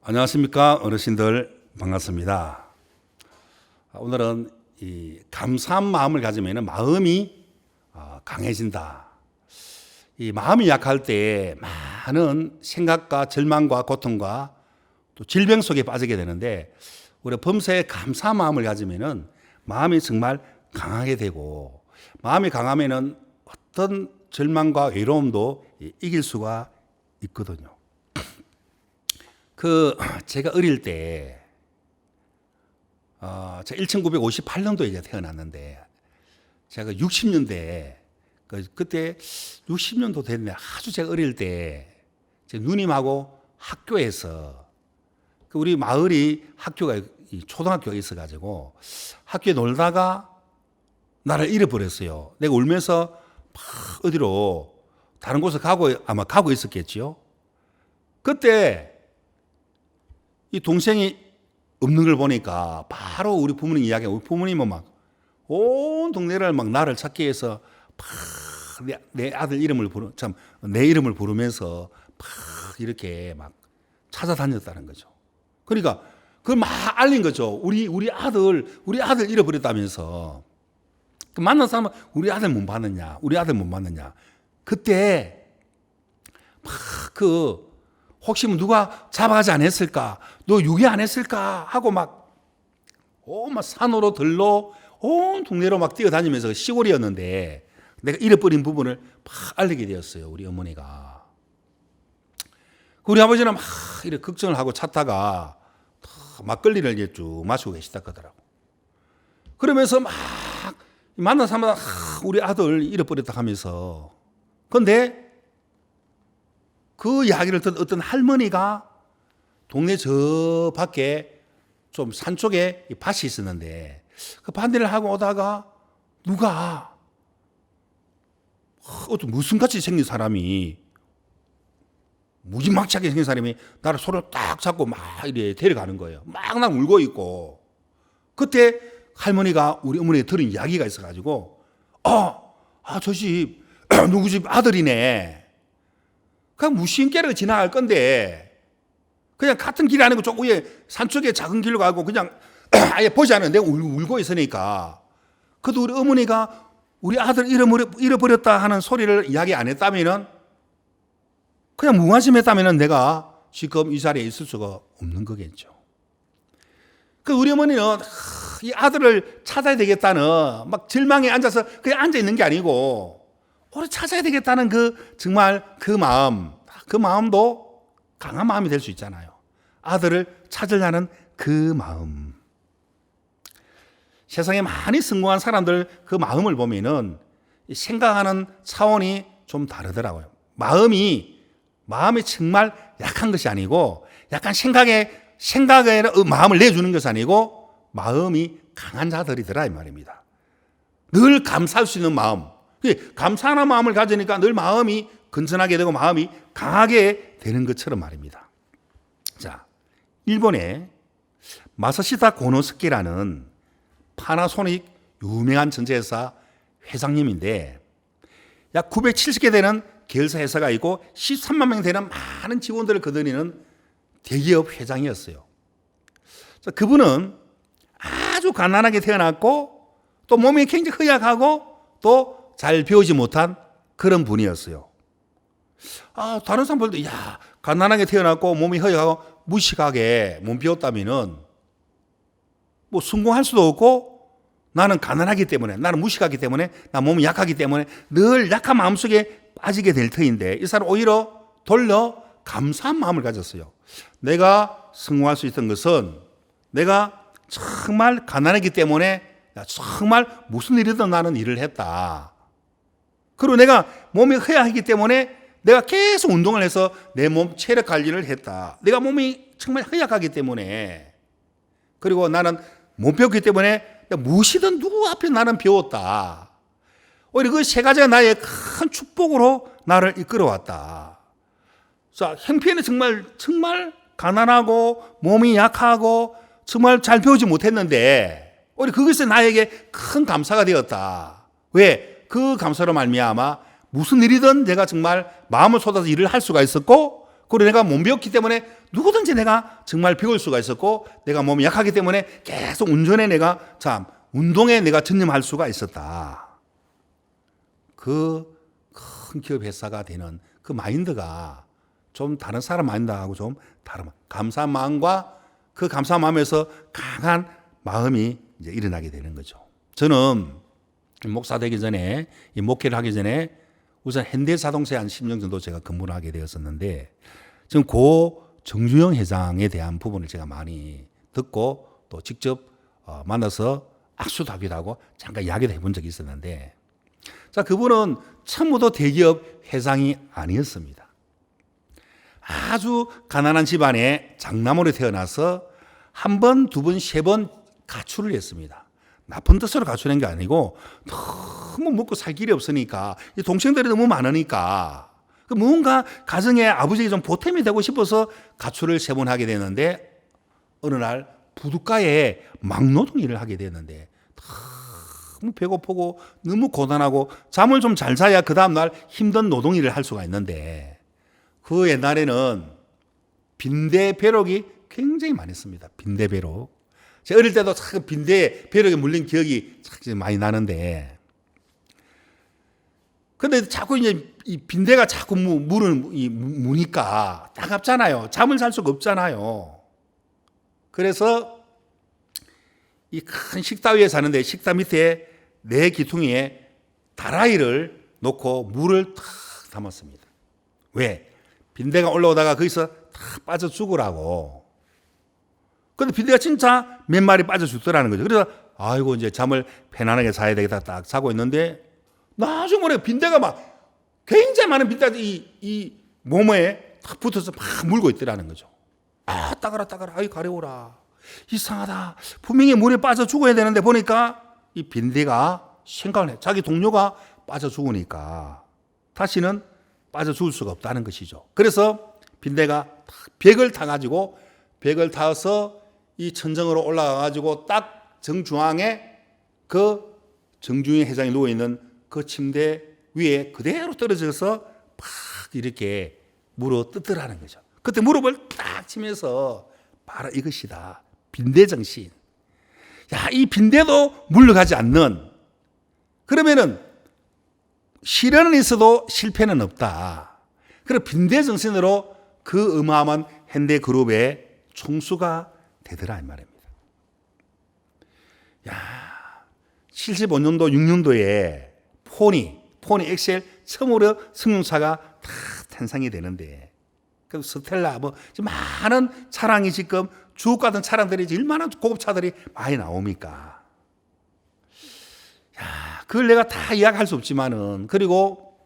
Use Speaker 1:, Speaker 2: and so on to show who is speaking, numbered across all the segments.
Speaker 1: 안녕하십니까 어르신들, 반갑습니다. 오늘은 이 감사한 마음을 가지면 마음이 강해진다. 이 마음이 약할 때 많은 생각과 절망과 고통과 또 질병 속에 빠지게 되는데, 우리가 범사에 감사한 마음을 가지면 마음이 정말 강하게 되고, 마음이 강하면 어떤 절망과 외로움도 이길 수가 있거든요. 제가 어릴 때, 제가 1958년도에 이제 태어났는데, 제가 60년대, 그때 60년도 됐네. 아주 제가 어릴 때, 제 누님하고 학교에서, 우리 마을이 학교가, 초등학교가 있어가지고, 학교에 놀다가 나를 잃어버렸어요. 내가 울면서 막 어디로, 다른 곳에 아마 가고 있었겠지요. 그때, 이 동생이 없는 걸 보니까 바로 우리 부모님 이야기하고, 우리 부모님은 막 온 동네를 막 나를 찾기 위해서 막 내 아들 이름을 내 이름을 부르면서 막 이렇게 막 찾아다녔다는 거죠. 그러니까 그걸 막 알린 거죠. 우리 아들 잃어버렸다면서. 그 만난 사람은 우리 아들 못 봤느냐, 우리 아들 못 봤느냐. 그때 막 혹시 누가 잡아가지 않았을까? 너 유기 안 했을까? 하고 막 산으로 들로 온 동네로 막 뛰어다니면서, 시골이었는데 내가 잃어버린 부분을 막 알리게 되었어요. 우리 어머니가. 우리 아버지는 막 이렇게 걱정을 하고 찾다가 막걸리를 이제 쭉 마시고 계시다 그러더라고. 그러면서 막 만난 사람마다 우리 아들 잃어버렸다 하면서. 그런데 그 이야기를 듣던 어떤 할머니가 동네 저 밖에 좀 산 쪽에 밭이 있었는데, 그 반대를 하고 오다가 누가 어떤 무슨같이 생긴 사람이, 무지막지하게 생긴 사람이 나를 손을 딱 잡고 막 이래 데려가는 거예요. 막 나 울고 있고. 그때 할머니가 우리 어머니가 들은 이야기가 있어가지고, 저 집 누구 집 아들이네. 그냥 무심결에 지나갈 건데, 그냥 같은 길이 아니고 좀 위에 산쪽에 작은 길로 가고 그냥 아예 보지 않는데 울고 있으니까. 그래도 우리 어머니가 우리 아들 잃어버렸다 하는 소리를 이야기 안 했다면은, 그냥 무관심했다면은 내가 지금 이 자리에 있을 수가 없는 거겠죠. 우리 어머니는 이 아들을 찾아야 되겠다는 막 절망에 앉아서 그냥 앉아 있는 게 아니고, 오래 찾아야 되겠다는 정말 그 마음도 강한 마음이 될 수 있잖아요. 아들을 찾으려는 그 마음. 세상에 많이 성공한 사람들 그 마음을 보면은 생각하는 차원이 좀 다르더라고요. 마음이 정말 약한 것이 아니고, 약간 생각에 마음을 내주는 것이 아니고, 마음이 강한 자들이더라 이 말입니다. 늘 감사할 수 있는 마음. 감사하는 마음을 가지니까 늘 마음이 건전하게 되고 마음이 강하게 되는 것처럼 말입니다. 자, 일본의 마사시다 고노스케라는 파나소닉 유명한 전자회사 회장님인데, 약 970개 되는 계열사 회사가 있고 13만 명 되는 많은 직원들을 거느리는 대기업 회장이었어요. 그분은 아주 가난하게 태어났고, 또 몸이 굉장히 허약하고, 또 잘 배우지 못한 그런 분이었어요. 다른 사람들도 가난하게 태어났고 몸이 허약하고 무식하게 몸 비웠다면은 뭐 성공할 수도 없고, 나는 가난하기 때문에, 나는 무식하기 때문에, 나 몸이 약하기 때문에 늘 약한 마음속에 빠지게 될 터인데, 이 사람 오히려 돌려 감사한 마음을 가졌어요. 내가 성공할 수 있던 것은 내가 정말 가난하기 때문에, 정말 무슨 일이든 나는 일을 했다. 그리고 내가 몸이 허약하기 때문에 내가 계속 운동을 해서 내 몸 체력 관리를 했다. 내가 몸이 정말 허약하기 때문에, 그리고 나는 못 배웠기 때문에 무엇이든 누구 앞에 나는 배웠다. 오히려 그 세 가지가 나의 큰 축복으로 나를 이끌어왔다. 자, 형편이 정말 가난하고 몸이 약하고 정말 잘 배우지 못했는데, 오히려 그것이 나에게 큰 감사가 되었다. 왜? 그 감사로 말미암아 무슨 일이든 내가 정말 마음을 쏟아서 일을 할 수가 있었고, 그리고 내가 못 배웠기 때문에 누구든지 내가 정말 배울 수가 있었고 내가 몸이 약하기 때문에 계속 운전에 내가 운동에 내가 전념할 수가 있었다. 그 큰 기업 회사가 되는 그 마인드가 좀 다른 사람 마인드하고 좀 다른 감사한 마음과 그 감사한 마음에서 강한 마음이 이제 일어나게 되는 거죠. 저는 목사 되기 전에 이 목회를 하기 전에 우선 현대자동차에 한 10년 정도 제가 근무를 하게 되었었는데 지금 고 정주영 회장에 대한 부분을 제가 많이 듣고 또 직접 만나서 악수도 하기도 하고 잠깐 이야기도 해본 적이 있었는데 자, 그분은 처음부터 대기업 회장이 아니었습니다. 아주 가난한 집안에 장남으로 태어나서 한 번, 두 번, 세 번 가출을 했습니다. 나쁜 뜻으로 가출한 게 아니고 너무 먹고 살 길이 없으니까 동생들이 너무 많으니까 뭔가 가정에 아버지에게 좀 보탬이 되고 싶어서 가출을 세 번 하게 됐는데 어느 날 부둣가에 막노동 일을 하게 됐는데 너무 배고프고 너무 고단하고 잠을 좀 잘 자야 그 다음날 힘든 노동 일을 할 수가 있는데 그 옛날에는 빈대 벼룩이 굉장히 많았습니다. 빈대 벼룩. 제가 어릴 때도 참 빈대 벼룩에 물린 기억이 참 많이 나는데 근데 자꾸 이제 이 빈대가 자꾸 무니까 따갑잖아요. 잠을 잘 수가 없잖아요. 그래서 이 큰 식탁 위에 사는데 식탁 밑에 내 기퉁이에 다라이를 놓고 물을 탁 담았습니다. 왜? 빈대가 올라오다가 거기서 탁 빠져 죽으라고. 근데 빈대가 진짜 몇 마리 빠져 죽더라는 거죠. 그래서 아이고 이제 잠을 편안하게 자야 되겠다 딱 자고 있는데 나중에 모르게 빈대가 막 굉장히 많은 빈대가 이 몸에 탁 붙어서 막 물고 있더라는 거죠. 아 따가라 아이 가려워라. 이상하다. 분명히 물에 빠져 죽어야 되는데 보니까 이 빈대가 생각을 해. 자기 동료가 빠져 죽으니까 다시는 빠져 죽을 수가 없다는 것이죠. 그래서 빈대가 벽을 타가지고 벽을 타서 이 천정으로 올라가가지고 딱 정중앙에 그 정중희 회장이 누워있는 그 침대 위에 그대로 떨어져서 팍 이렇게 물어 뜯더라는 거죠. 그때 무릎을 딱 치면서 바로 이것이다. 빈대 정신. 야, 이 빈대도 물러가지 않는 그러면은 시련은 있어도 실패는 없다. 그럼 빈대 정신으로 그 어마어마한 현대 그룹의 총수가 되더라 이 말입니다. 야, 75년도 6년도에 포니 엑셀 처음으로 승용차가 다 탄생이 되는데 그 스텔라 뭐 많은 차량이 지금 주옥 같은 차량들이 얼마나 고급 차들이 많이 나옵니까? 야, 그걸 내가 다 이야기할 수 없지만은 그리고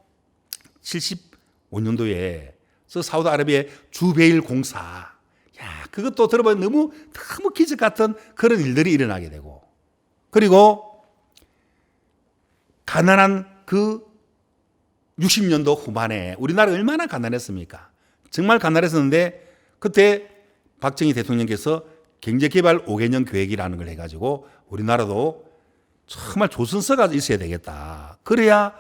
Speaker 1: 75년도에 사우디아라비아의 주베일 공사, 야, 그것도 들어보면 너무 기적 같은 그런 일들이 일어나게 되고 그리고 가난한 그 60년도 후반에 우리나라 얼마나 가난했습니까? 정말 가난했었는데 그때 박정희 대통령께서 경제개발 5개년 계획이라는 걸 해가지고 우리나라도 정말 조선소가 있어야 되겠다. 그래야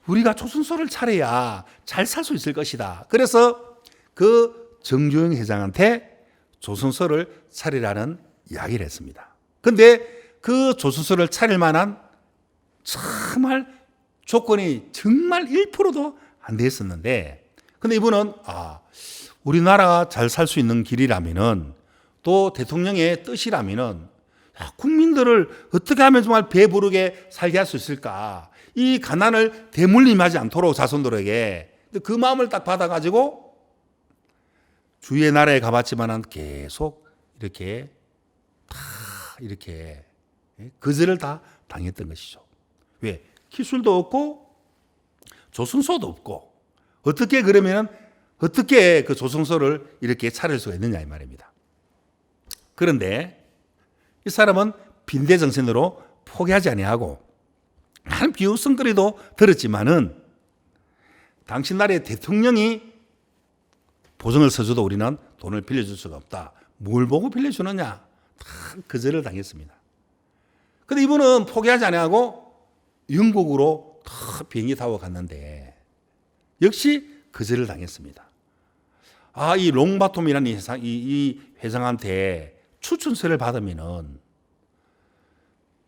Speaker 1: 우리가 조선소를 차려야 잘 살 수 있을 것이다. 그래서 그 정주영 회장한테 조선소를 차리라는 이야기를 했습니다. 그런데 그 조선소를 차릴 만한 정말 조건이 정말 1%도 안 됐었는데 근데 이분은 우리나라가 잘 살 수 있는 길이라면은 또 대통령의 뜻이라면은 국민들을 어떻게 하면 정말 배부르게 살게 할 수 있을까? 이 가난을 대물림하지 않도록 자손들에게 그 마음을 딱 받아가지고 주위의 나라에 가봤지만은 계속 이렇게 다 이렇게 거절을 다 당했던 것이죠. 왜? 기술도 없고 조선소도 없고 어떻게 그러면 어떻게 그 조선소를 이렇게 차릴 수가 있느냐 이 말입니다. 그런데 이 사람은 빈대 정신으로 포기하지 아니하고 많은 비웃음거리도 들었지만은 당신 나라의 대통령이 보증을 서줘도 우리는 돈을 빌려줄 수가 없다. 뭘 보고 빌려주느냐? 다 거절을 당했습니다. 그런데 이분은 포기하지 아니하고 영국으로 다 비행기 타고 갔는데 역시 거절을 당했습니다. 이 롱바톰이라는 이 회장한테 추천서를 받으면은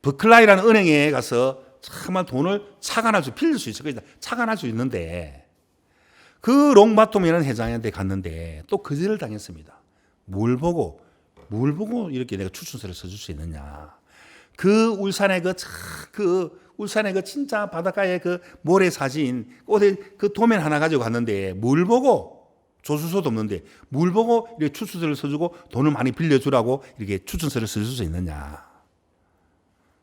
Speaker 1: 버클라이라는 은행에 가서 정말 돈을 빌릴 수 있을 것이다. 차관할 수 있는데 그 롱바톰이라는 회장한테 갔는데 또 거절을 당했습니다. 뭘 보고 이렇게 내가 추천서를 써줄 수 있느냐. 그 울산의 울산의 그 진짜 바닷가에 그 모래 사진, 꽃에 그 도면 하나 가지고 갔는데 뭘 보고 조수소도 없는데 뭘 보고 이렇게 추천서를 써주고 돈을 많이 빌려주라고 이렇게 추천서를 써줄 수 있느냐.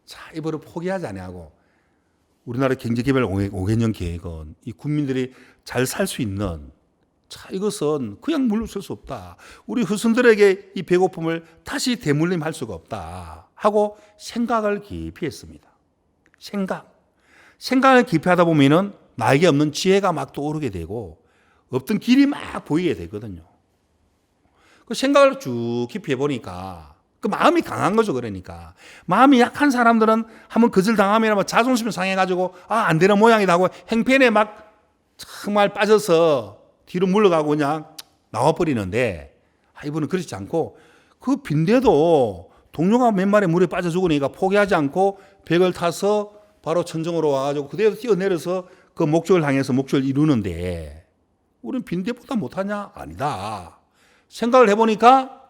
Speaker 1: 자, 이거를 포기하지 아니하고 우리나라 경제개발 5개년 계획은 이 국민들이 잘 살 수 있는 이것은 그냥 물러설 수 없다. 우리 후손들에게 이 배고픔을 다시 대물림할 수가 없다 하고 생각을 깊이 했습니다. 생각을 깊이 하다 보면은 나에게 없는 지혜가 막 떠오르게 되고 없던 길이 막 보이게 되거든요. 그 생각을 쭉 깊이 해보니까 그 마음이 강한 거죠. 그러니까 마음이 약한 사람들은 한번 거절당하면 자존심이 상해가지고 안 되는 모양이다 하고 행편에 막 정말 빠져서 뒤로 물러가고 그냥 나와버리는데 이분은 그렇지 않고 그 빈대도 동료가 몇 마리 물에 빠져 죽으니까 포기하지 않고 벽을 타서 바로 천정으로 와가지고 그대로 뛰어내려서 그 목적을 향해서 목적을 이루는데 우리는 빈대보다 못하냐? 아니다. 생각을 해보니까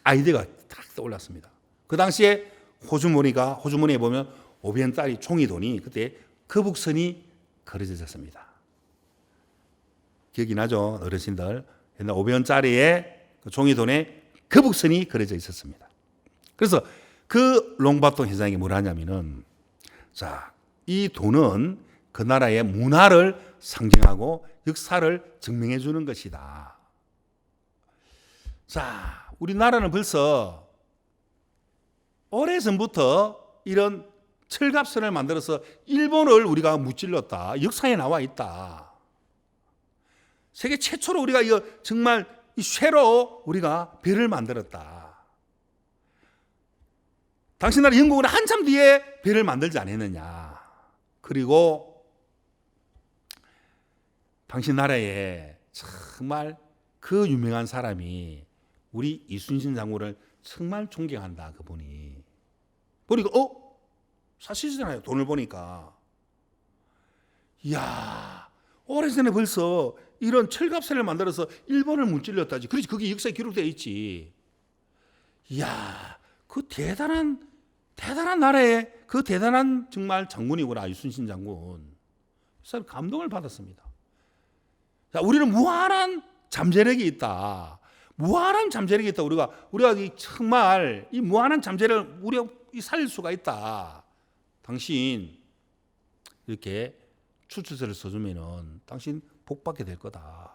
Speaker 1: 아이디어가 탁 떠올랐습니다. 그 당시에 호주머니에 보면 오비엔딸이 종이돈이 그때 거북선이 그려져 있었습니다. 기억이 나죠? 어르신들. 옛날 500원짜리에 그 종이돈에 거북선이 그려져 있었습니다. 그래서 그 롱바통 회장이 뭘 하냐면은 이 돈은 그 나라의 문화를 상징하고 역사를 증명해 주는 것이다. 우리나라는 벌써 오래전부터 이런 철갑선을 만들어서 일본을 우리가 무찔렀다. 역사에 나와 있다. 세계 최초로 우리가 이거 정말 이 쇠로 우리가 배를 만들었다. 당신 나라 영국은 한참 뒤에 배를 만들지 않았느냐. 그리고 당신 나라에 정말 그 유명한 사람이 우리 이순신 장군을 정말 존경한다. 그분이. 보니까 사실이잖아요. 돈을 보니까. 이야, 오래전에 벌써 이런 철갑선을 만들어서 일본을 문찔렀다지. 그렇지, 그게 역사에 기록되어 있지. 이야, 그 대단한 나라의 그 대단한 정말 장군이구나. 이순신 장군. 그래서 감동을 받았습니다. 우리는 무한한 잠재력이 있다. 우리가 정말 이 무한한 잠재력을 우리가 살릴 수가 있다. 당신 이렇게 추천서를 써주면은 당신 복 받게 될 거다.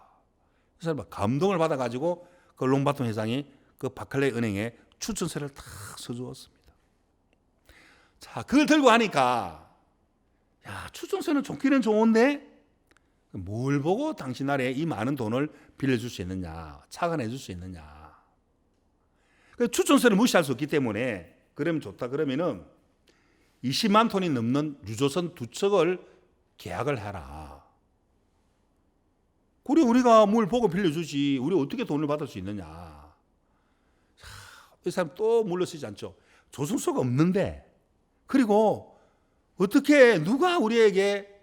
Speaker 1: 그래서 감동을 받아가지고 그 롱바톤 회장이 그 바클레이 은행에 추천서를 탁 써주었습니다. 그걸 들고 하니까 추천서는 좋기는 좋은데 뭘 보고 당신 나라에 이 많은 돈을 빌려줄 수 있느냐, 차관해 줄 수 있느냐. 추천서를 무시할 수 없기 때문에 그러면 좋다. 그러면은 20만 톤이 넘는 유조선 2척을 계약을 해라. 그래 우리가 뭘 보고 빌려주지. 우리 어떻게 돈을 받을 수 있느냐. 이 사람 또 물러서지 않죠. 조선소가 없는데. 그리고 어떻게 누가 우리에게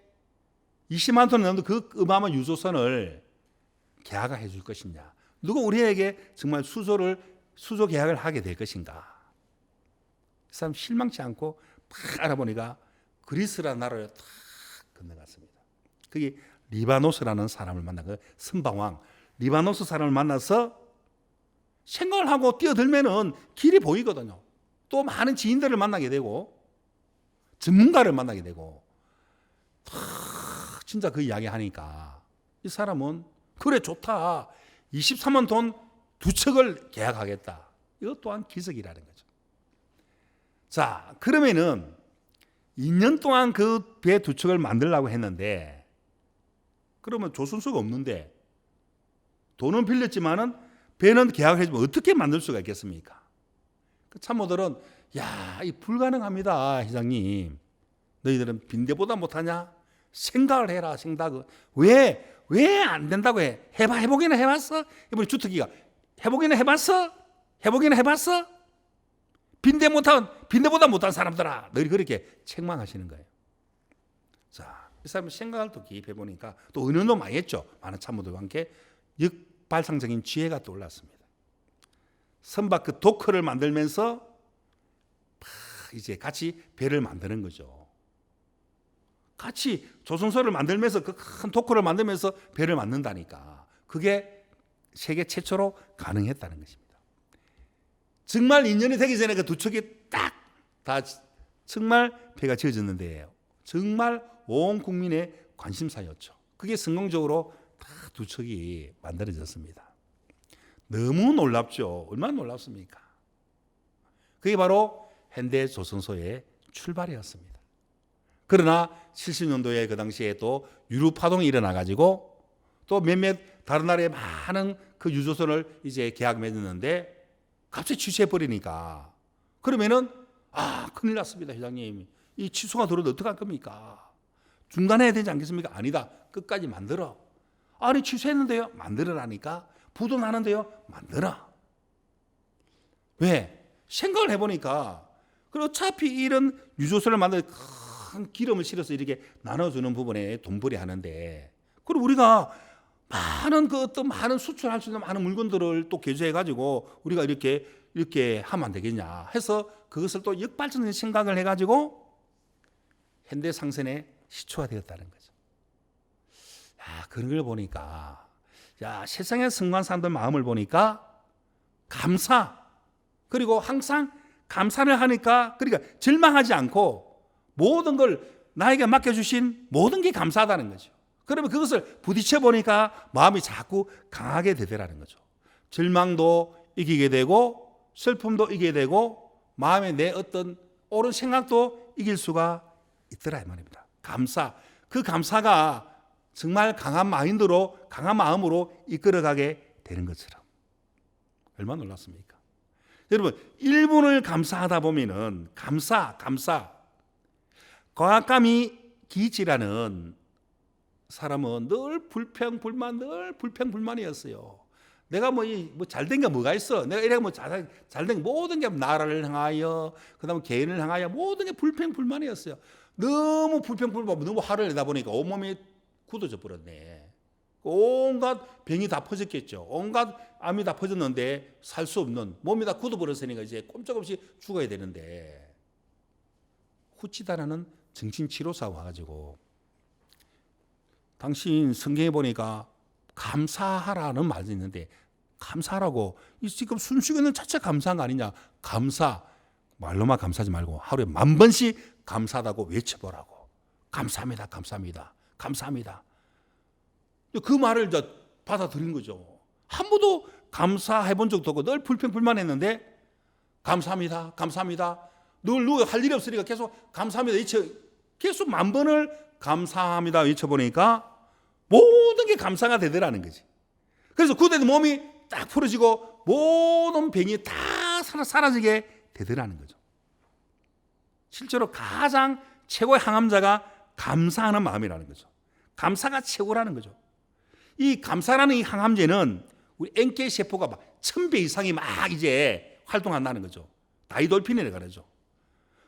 Speaker 1: 20만 톤 넘는 그 어마어마한 유조선을 계약해 줄 것이냐. 누가 우리에게 정말 수조 계약을 하게 될 것인가. 그 사람 실망치 않고 팍 알아보니까 그리스라는 나라를 탁 건너갔습니다. 거기 리바노스라는 사람을 만난 그 선방왕 리바노스 사람을 만나서 생각을 하고 뛰어들면은 길이 보이거든요. 또 많은 지인들을 만나게 되고 전문가를 만나게 되고 진짜 그 이야기 하니까 이 사람은 그래 좋다. 23만 돈 2척을 계약하겠다. 이것 또한 기적이라는 거죠. 그러면은 2년 동안 그 배 2척을 만들려고 했는데 그러면 조선소가 없는데 돈은 빌렸지만은 배는 계약을 해주면 어떻게 만들 수가 있겠습니까? 그 참모들은 이 불가능합니다. 회장님. 너희들은 빈대보다 못하냐? 생각을 해라. 왜? 왜 안 된다고 해? 해보기는 해봤어? 이번에 주특기가 해보기는 해봤어? 해보기는 해봤어? 빈대보다 못한 사람들아, 늘 그렇게 책망하시는 거예요. 자, 이 사람은 생각을 또 기입해 보니까 또 은연도 많이 했죠. 많은 참모들과 함께 역발상적인 지혜가 떠올랐습니다. 선박 그 도크를 만들면서 이제 같이 배를 만드는 거죠. 같이 조선소를 만들면서 그 큰 도크를 만들면서 배를 만든다니까. 그게 세계 최초로 가능했다는 것입니다. 정말 인연이 되기 전에 그 두 척이 딱 다 정말 배가 지어졌는데 정말 온 국민의 관심사였죠. 그게 성공적으로 다 두 척이 만들어졌습니다. 너무 놀랍죠. 얼마나 놀랍습니까? 그게 바로 현대 조선소의 출발이었습니다. 그러나 70년도에 그 당시에 또 유류 파동이 일어나 가지고 또 몇몇 다른 나라의 많은 그 유조선을 이제 계약 맺었는데 갑자기 취소해 버리니까 그러면은 큰일 났습니다, 회장님. 이 취소가 들어도 어떡할 겁니까? 중단해야 되지 않겠습니까? 아니다. 끝까지 만들어. 아니 취소했는데요. 만들어라니까. 부도나는데요. 만들어. 왜? 생각을 해보니까 어차피 이런 유조선을 만들 큰 기름을 실어서 이렇게 나눠주는 부분에 돈벌이 하는데 그리고 우리가 많은 그 어떤 많은 수출할 수 있는 많은 물건들을 또 개조해 가지고 우리가 이렇게 하면 안 되겠냐 해서 그것을 또 역발전적인 생각을 해 가지고 현대 상선의 시초가 되었다는 거죠. 그런 걸 보니까 세상의 성공한 사람들 마음을 보니까 감사 그리고 항상 감사를 하니까 그러니까 절망하지 않고 모든 걸 나에게 맡겨주신 모든 게 감사하다는 거죠. 그러면 그것을 부딪혀 보니까 마음이 자꾸 강하게 되더라는 거죠. 절망도 이기게 되고 슬픔도 이기게 되고 마음에 내 어떤 옳은 생각도 이길 수가 있더라 이 말입니다. 감사. 그 감사가 정말 강한 마인드로 강한 마음으로 이끌어가게 되는 것처럼 얼마나 놀랐습니까? 여러분 1분을 감사하다 보면은 감사 과학감이 기치라는 사람은 늘 불평불만이었어요. 내가 뭐 잘된 게 뭐가 있어? 내가 이래 잘된 모든 게 나라를 향하여 그다음에 개인을 향하여 모든 게 불평불만이었어요. 너무 불평불만 너무 화를 내다 보니까 온몸이 굳어져 버렸네. 온갖 병이 다 퍼졌겠죠. 온갖 암이 다 퍼졌는데 살 수 없는 몸이 다 굳어버렸으니까 이제 꼼짝없이 죽어야 되는데 후치다라는 정신치료사가 와가지고 당신 성경에 보니까 감사하라는 말이 있는데 감사하라고 지금 숨쉬고 있는 자체 감사한 거 아니냐. 감사 말로만 감사하지 말고 하루에 10,000번씩 감사하다고 외쳐보라고. 감사합니다. 그 말을 받아들인 거죠. 한 번도 감사해 본 적도 없고 늘 불평불만했는데 감사합니다. 늘 누가 할 일이 없으니까 계속 감사합니다. 계속 10,000번을 감사합니다 외쳐보니까 모든 게 감사가 되더라는 거지. 그래서 그때 몸이 딱 풀어지고 모든 병이 다 사라지게 되더라는 거죠. 실제로 가장 최고의 항암자가 감사하는 마음이라는 거죠. 감사가 최고라는 거죠. 이 감사라는 이 항암제는 우리 NK 세포가 막 1000배 이상이 막 이제 활동한다는 거죠. 다이돌핀이라고 그러죠.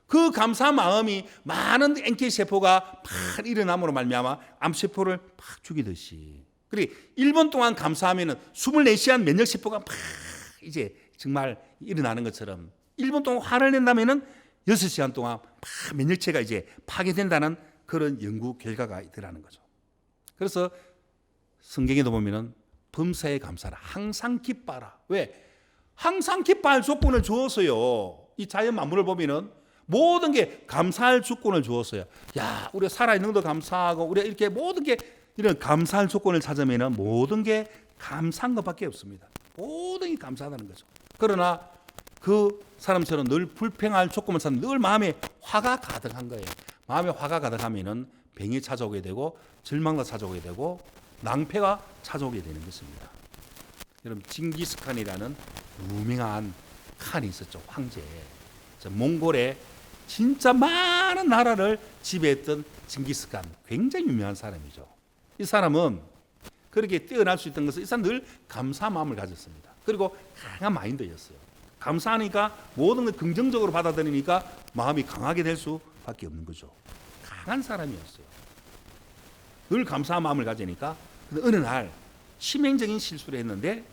Speaker 1: 그 감사 마음이 많은 NK 세포가 막 일어남으로 말미암아 암 세포를 막 죽이듯이. 그리고 1분 동안 감사하면은 24시간 면역 세포가 막 이제 정말 일어나는 것처럼 1분 동안 화를 낸다면은 6시간 동안 막 면역체가 이제 파괴된다는 그런 연구 결과가 있더라는 거죠. 그래서 성경에도 보면은 범사에 감사라. 항상 기뻐하라. 왜? 항상 기뻐할 조건을 주었어요. 이 자연 만물을 보면은 모든 게 감사할 조건을 주었어요. 야, 우리가 살아있는 것도 감사하고 우리가 이렇게 모든 게 이런 감사할 조건을 찾으면은 모든 게 감사한 것밖에 없습니다. 모든 게 감사하다는 거죠. 그러나 그 사람처럼 늘 불평할 조건을 찾는 늘 마음에 화가 가득한 거예요. 마음에 화가 가득하면은 병이 찾아오게 되고 절망도 찾아오게 되고 낭패가 찾아오게 되는 것입니다. 여러분 징기스칸이라는 유명한 칸이 있었죠. 황제. 몽골의 진짜 많은 나라를 지배했던 징기스칸. 굉장히 유명한 사람이죠. 이 사람은 그렇게 뛰어날 수 있던 것은 일단 늘 감사 마음을 가졌습니다. 그리고 강한 마인드였어요. 감사하니까 모든 걸 긍정적으로 받아들이니까 마음이 강하게 될 수밖에 없는 거죠. 강한 사람이었어요. 늘 감사한 마음을 가지니까 어느 날 치명적인 실수를 했는데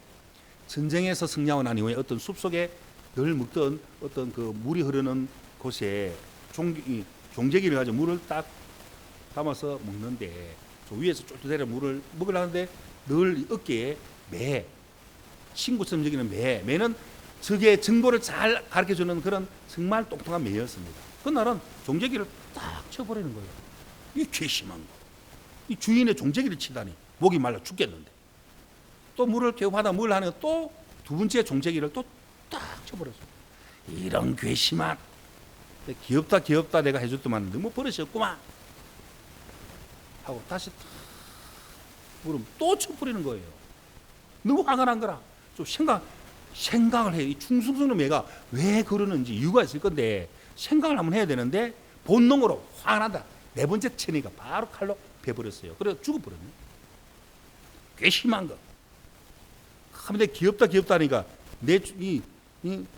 Speaker 1: 전쟁에서 승리하고 난 이후에 어떤 숲속에 늘 묵던 어떤 그 물이 흐르는 곳에 종제기를 가지고 물을 딱 담아서 먹는데 저 위에서 쫄쫄 내려 물을 먹으려는데 늘 어깨에 매, 친구처럼 여기는 매는 적의 정보를 잘 가르쳐주는 그런 정말 똑똑한 매였습니다. 그날은 종제기를 딱 쳐버리는 거예요. 이 괘씸한 거. 이 주인의 종제기를 치다니 목이 말라 죽겠는데 또 물을 개업하다 물 하는 또 두 번째 종제기를 또 딱 쳐버렸어요. 이런 괘씸한 귀엽다 내가 해줬더만 너무 버릇이었구만 하고 다시 물음 또 쳐버리는 거예요. 너무 화가 난 거라. 좀 생각을 해. 이 충성스러운 애가 왜 그러는지 이유가 있을 건데 생각을 한번 해야 되는데 본능으로 화가 난다. 네 번째 치니까 바로 칼로 베버렸어요. 그래서 죽어버렸네. 괘씸한 거. 하는데 귀엽다 하니까 이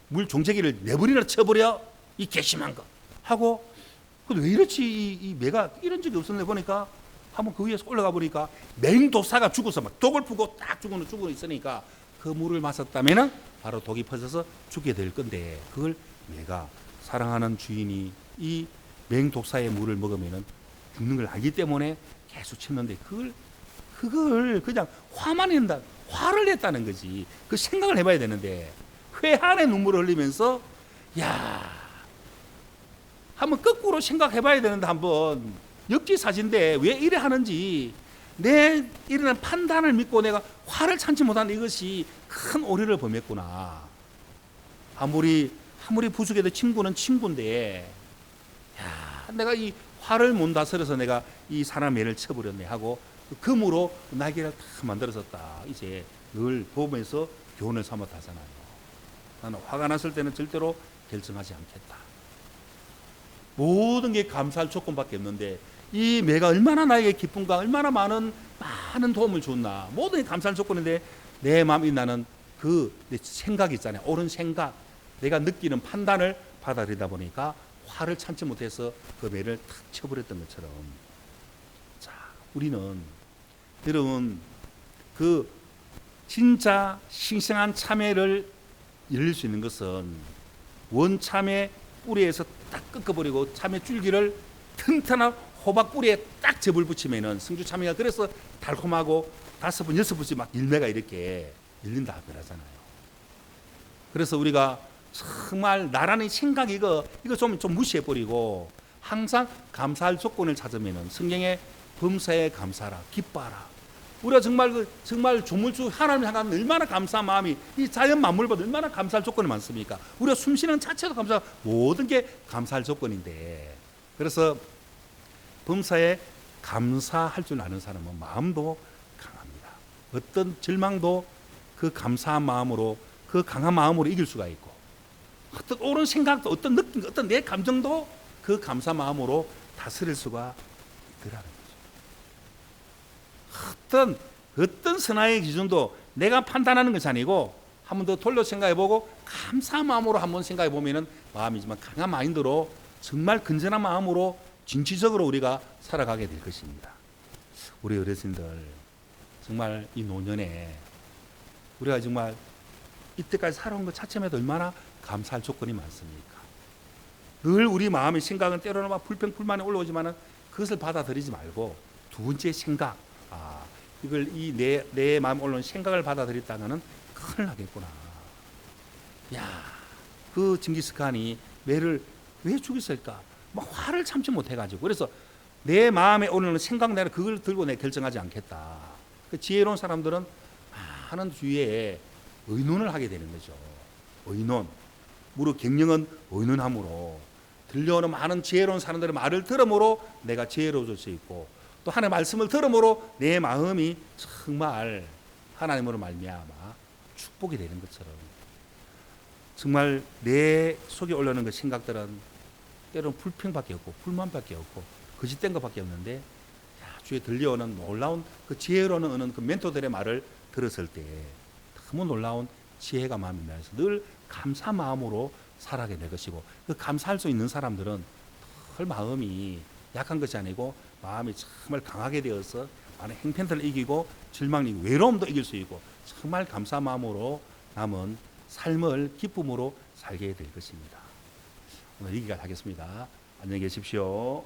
Speaker 1: 물 종제기를 네 번이나 쳐버려. 이 괘씸한 거 하고 왜 이렇지 이 매가 이런 적이 없었는데 보니까 한번 그 위에서 올라가 보니까 맹독사가 죽어서 막 독을 푸고 딱 죽어 있으니까 그 물을 마셨다면은 바로 독이 퍼져서 죽게 될 건데 그걸 매가 사랑하는 주인이 이 맹독사의 물을 먹으면은 죽는 걸 알기 때문에 계속 쳤는데 그걸 그냥 화를 냈다는 거지. 그 생각을 해봐야 되는데 회한의 눈물을 흘리면서 야 한번 거꾸로 생각해봐야 되는데 한번 역지사지인데 왜 이래 하는지 내 이러는 판단을 믿고 내가 화를 참지 못한 이것이 큰 오류를 범했구나. 아무리 부족해도 친구는 친구인데 야 내가 이 화를 못 다스려서 내가 이 사람 애를 쳐버렸네 하고 금으로 날개를 다 만들었었다. 이제 늘 보면서 교훈을 삼았다잖아요. 나는 화가 났을 때는 절대로 결정하지 않겠다. 모든 게 감사할 조건밖에 없는데 이 매가 얼마나 나에게 기쁜가, 얼마나 많은 도움을 줬나. 모든 게 감사할 조건인데 내 마음이 나는 내 생각이 있잖아요. 옳은 생각, 내가 느끼는 판단을 받아들이다 보니까 화를 참지 못해서 그 매를 탁 쳐버렸던 것처럼. 자, 우리는 여러분 그 진짜 싱싱한 참외를 열릴 수 있는 것은 원참외 뿌리에서 딱 꺾어버리고 참외 줄기를 튼튼한 호박 뿌리에 딱 접을 붙이면은 성주 참외가 그래서 달콤하고 5번 6번씩 막 열매가 이렇게 열린다 그러잖아요. 그래서 우리가 정말 나라는 생각 이거 좀 무시해버리고 항상 감사할 조건을 찾으면은 성경에 범사에 감사하라 기뻐하라. 우리가 정말 조물주 하나님 향한 얼마나 감사한 마음이 이 자연 만물보다 얼마나 감사할 조건이 많습니까? 우리가 숨쉬는 자체도 감사, 모든 게 감사할 조건인데 그래서 범사에 감사할 줄 아는 사람은 마음도 강합니다. 어떤 절망도 그 감사한 마음으로 그 강한 마음으로 이길 수가 있고 어떤 옳은 생각도 어떤 느낌, 어떤 내 감정도 그 감사 마음으로 다스릴 수가 있더라는 어떤 선악의 기준도 내가 판단하는 것이 아니고 한 번 더 돌려 생각해보고 감사한 마음으로 한번 생각해보면 마음이지만 강한 마인드로 정말 건전한 마음으로 진취적으로 우리가 살아가게 될 것입니다. 우리 어르신들 정말 이 노년에 우리가 정말 이때까지 살아온 것 자체에도 얼마나 감사할 조건이 많습니까? 늘 우리 마음의 생각은 때로는 막 불평불만이 올라오지만 그것을 받아들이지 말고 두 번째 생각 이걸 내 마음 올라온 생각을 받아들였다가는 큰일 나겠구나. 야, 그 징기스칸이 매를 왜 죽였을까? 막 화를 참지 못해가지고 그래서 내 마음에 오르는 생각 내는 그걸 들고 내 결정하지 않겠다. 그 지혜로운 사람들은 많은 주위에 의논을 하게 되는 거죠. 의논. 무릇 경영은 의논함으로 들려오는 많은 지혜로운 사람들의 말을 들음으로 내가 지혜로워질 수 있고 또 하나님의 말씀을 들음으로 내 마음이 정말 하나님으로 말미암아 축복이 되는 것처럼 정말 내 속에 올라오는 그 생각들은 때로는 불평밖에 없고 불만밖에 없고 거짓된 것밖에 없는데 주에 들려오는 놀라운 그 지혜로는 어는 그 멘토들의 말을 들었을 때 너무 놀라운 지혜가 마음에 나서 늘 감사 마음으로 살아가게 될 것이고, 그 감사할 수 있는 사람들은 늘 마음이 약한 것이 아니고 마음이 정말 강하게 되어서 많은 행편들을 이기고 절망, 외로움도 이길 수 있고 정말 감사 마음으로 남은 삶을 기쁨으로 살게 될 것입니다. 오늘 여기까지 하겠습니다. 안녕히 계십시오.